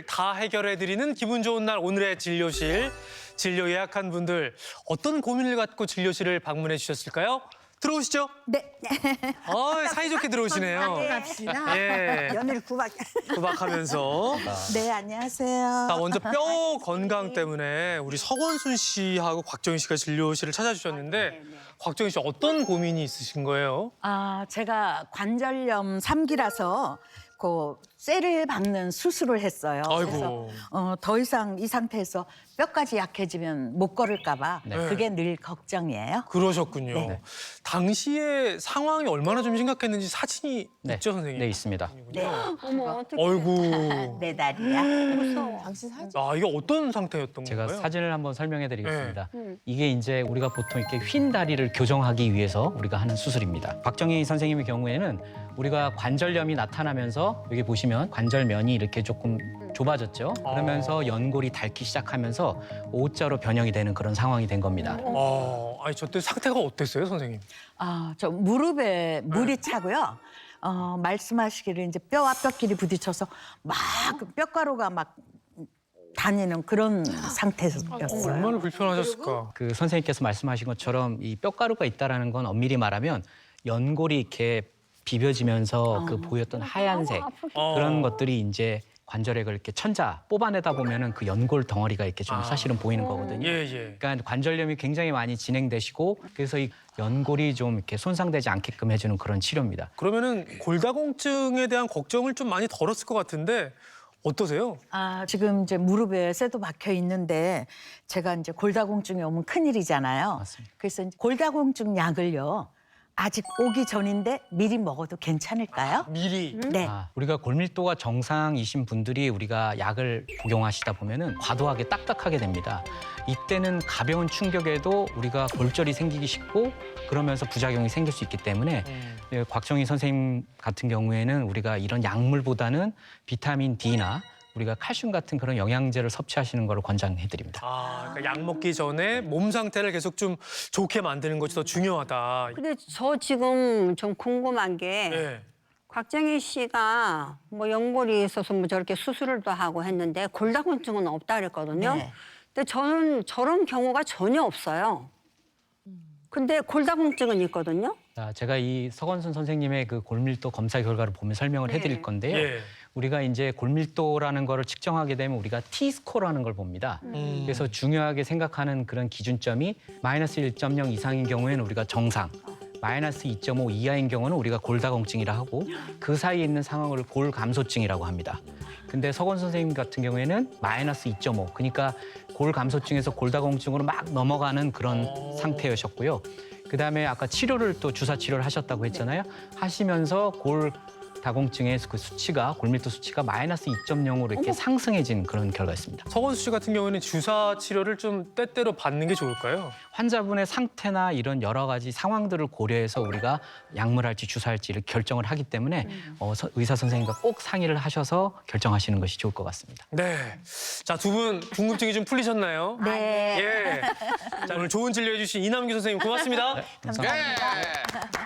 다 해결해드리는 기분 좋은 날 오늘의 진료실. 진료 예약한 분들 어떤 고민을 갖고 진료실을 방문해 주셨을까요? 들어오시죠. 네. 사이좋게 들어오시네요. 갑시다. 예, 연일 구박. 구박하면서. 네, 안녕하세요. 자, 먼저 뼈 건강 때문에 우리 서건순 씨하고 곽정희 씨가 진료실을 찾아주셨는데 곽정희 씨 어떤 고민이 있으신 거예요? 제가 관절염 3기라서 그 쇠를 박는 수술을 했어요. 아이고. 그래서 더 이상 이 상태에서 뼈까지 약해지면 못 걸을까 봐 네. 그게 늘 걱정이에요. 그러셨군요. 네. 당시에 상황이 얼마나 좀 심각했는지 사진이 있죠, 선생님? 네, 있습니다. 네. 어머 어떻게 아이고. 내 다리야. 무서워. 이게 어떤 상태였던 제가 건가요? 사진을 한번 설명해 드리겠습니다. 이게 이제 우리가 보통 이렇게 휜 다리를 교정하기 위해서 우리가 하는 수술입니다. 박정희 선생님의 경우에는 우리가 관절염이 나타나면서 여기 보시면 관절면이 이렇게 조금 좁아졌죠. 그러면서 연골이 닳기 시작하면서 O자로 변형이 되는 그런 상황이 된 겁니다. 아니 저때 상태가 어땠어요, 선생님? 저 무릎에 물이 차고요. 말씀하시기를 이제 뼈와 뼈끼리 부딪혀서 막 뼈가루가 막 다니는 그런 상태였어요. 얼마나 불편하셨을까? 그 선생님께서 말씀하신 것처럼 이 뼈가루가 있다라는 건 엄밀히 말하면 연골이 이렇게 비벼지면서 그 보였던 하얀색 그런 것들이 이제 관절액을 이렇게 천자 뽑아내다 보면은 그 연골 덩어리가 이렇게 좀 사실은 보이는 거거든요. 예. 그러니까 관절염이 굉장히 많이 진행되시고 그래서 이 연골이 좀 이렇게 손상되지 않게끔 해주는 그런 치료입니다. 그러면은 골다공증에 대한 걱정을 좀 많이 덜었을 것 같은데 어떠세요? 지금 이제 무릎에 쇠도 박혀 있는데 제가 이제 골다공증이 오면 큰일이잖아요. 맞습니다. 그래서 이제 골다공증 약을요. 아직 오기 전인데 미리 먹어도 괜찮을까요? 미리. 네. 우리가 골밀도가 정상이신 분들이 우리가 약을 복용하시다 보면은 과도하게 딱딱하게 됩니다. 이때는 가벼운 충격에도 우리가 골절이 생기기 쉽고 그러면서 부작용이 생길 수 있기 때문에 곽정희 선생님 같은 경우에는 우리가 이런 약물보다는 비타민 D나 우리가 칼슘 같은 그런 영양제를 섭취하시는 것을 권장해드립니다. 그러니까 약 먹기 전에 몸 상태를 계속 좀 좋게 만드는 것이 더 중요하다. 근데 저 지금 좀 궁금한 게 예. 곽정희 씨가 뭐 연골이 있어서 뭐 저렇게 수술을 또 하고 했는데 골다공증은 없다 그랬거든요. 네. 근데 저는 저런 경우가 전혀 없어요. 근데 골다공증은 있거든요. 자, 제가 이 서건순 선생님의 그 골밀도 검사 결과를 보면 설명을 해드릴 건데요. 예. 우리가 이제 골밀도라는 거를 측정하게 되면 우리가 T스코어라는 걸 봅니다. 그래서 중요하게 생각하는 그런 기준점이 마이너스 1.0 이상인 경우에는 우리가 정상, 마이너스 2.5 이하인 경우는 우리가 골다공증이라 하고 그 사이에 있는 상황을 골감소증이라고 합니다. 근데 서건 선생님 같은 경우에는 마이너스 2.5, 그러니까 골감소증에서 골다공증으로 막 넘어가는 그런 상태였었고요. 그다음에 아까 치료를 또 주사 치료를 하셨다고 했잖아요. 하시면서 골다공증의 그 수치가 골밀도 수치가 마이너스 2.0으로 이렇게 상승해진 그런 결과였습니다. 서건수 씨 같은 경우에는 주사 치료를 좀 때때로 받는 게 좋을까요? 환자분의 상태나 이런 여러 가지 상황들을 고려해서 우리가 약물 할지 주사할지를 결정을 하기 때문에 의사 선생님과 꼭 상의를 하셔서 결정하시는 것이 좋을 것 같습니다. 네. 자, 두 분 궁금증이 좀 풀리셨나요? 네. 예. 자, 오늘 좋은 진료해 주신 이남규 선생님 고맙습니다. 감사합니다. 감사합니다.